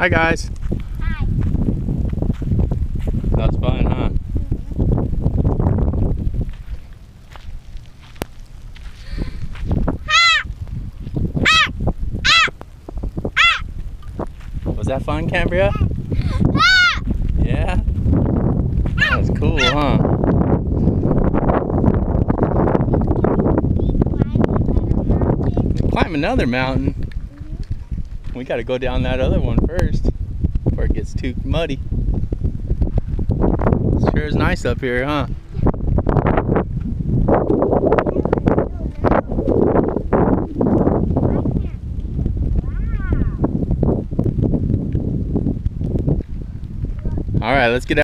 Hi guys. Hi. That was fun, huh? Was that fun, Cambria? Yeah? That was cool, huh? Climb another mountain? We gotta go down that other one first before it gets too muddy. Sure is nice up here, huh? All right, let's get out.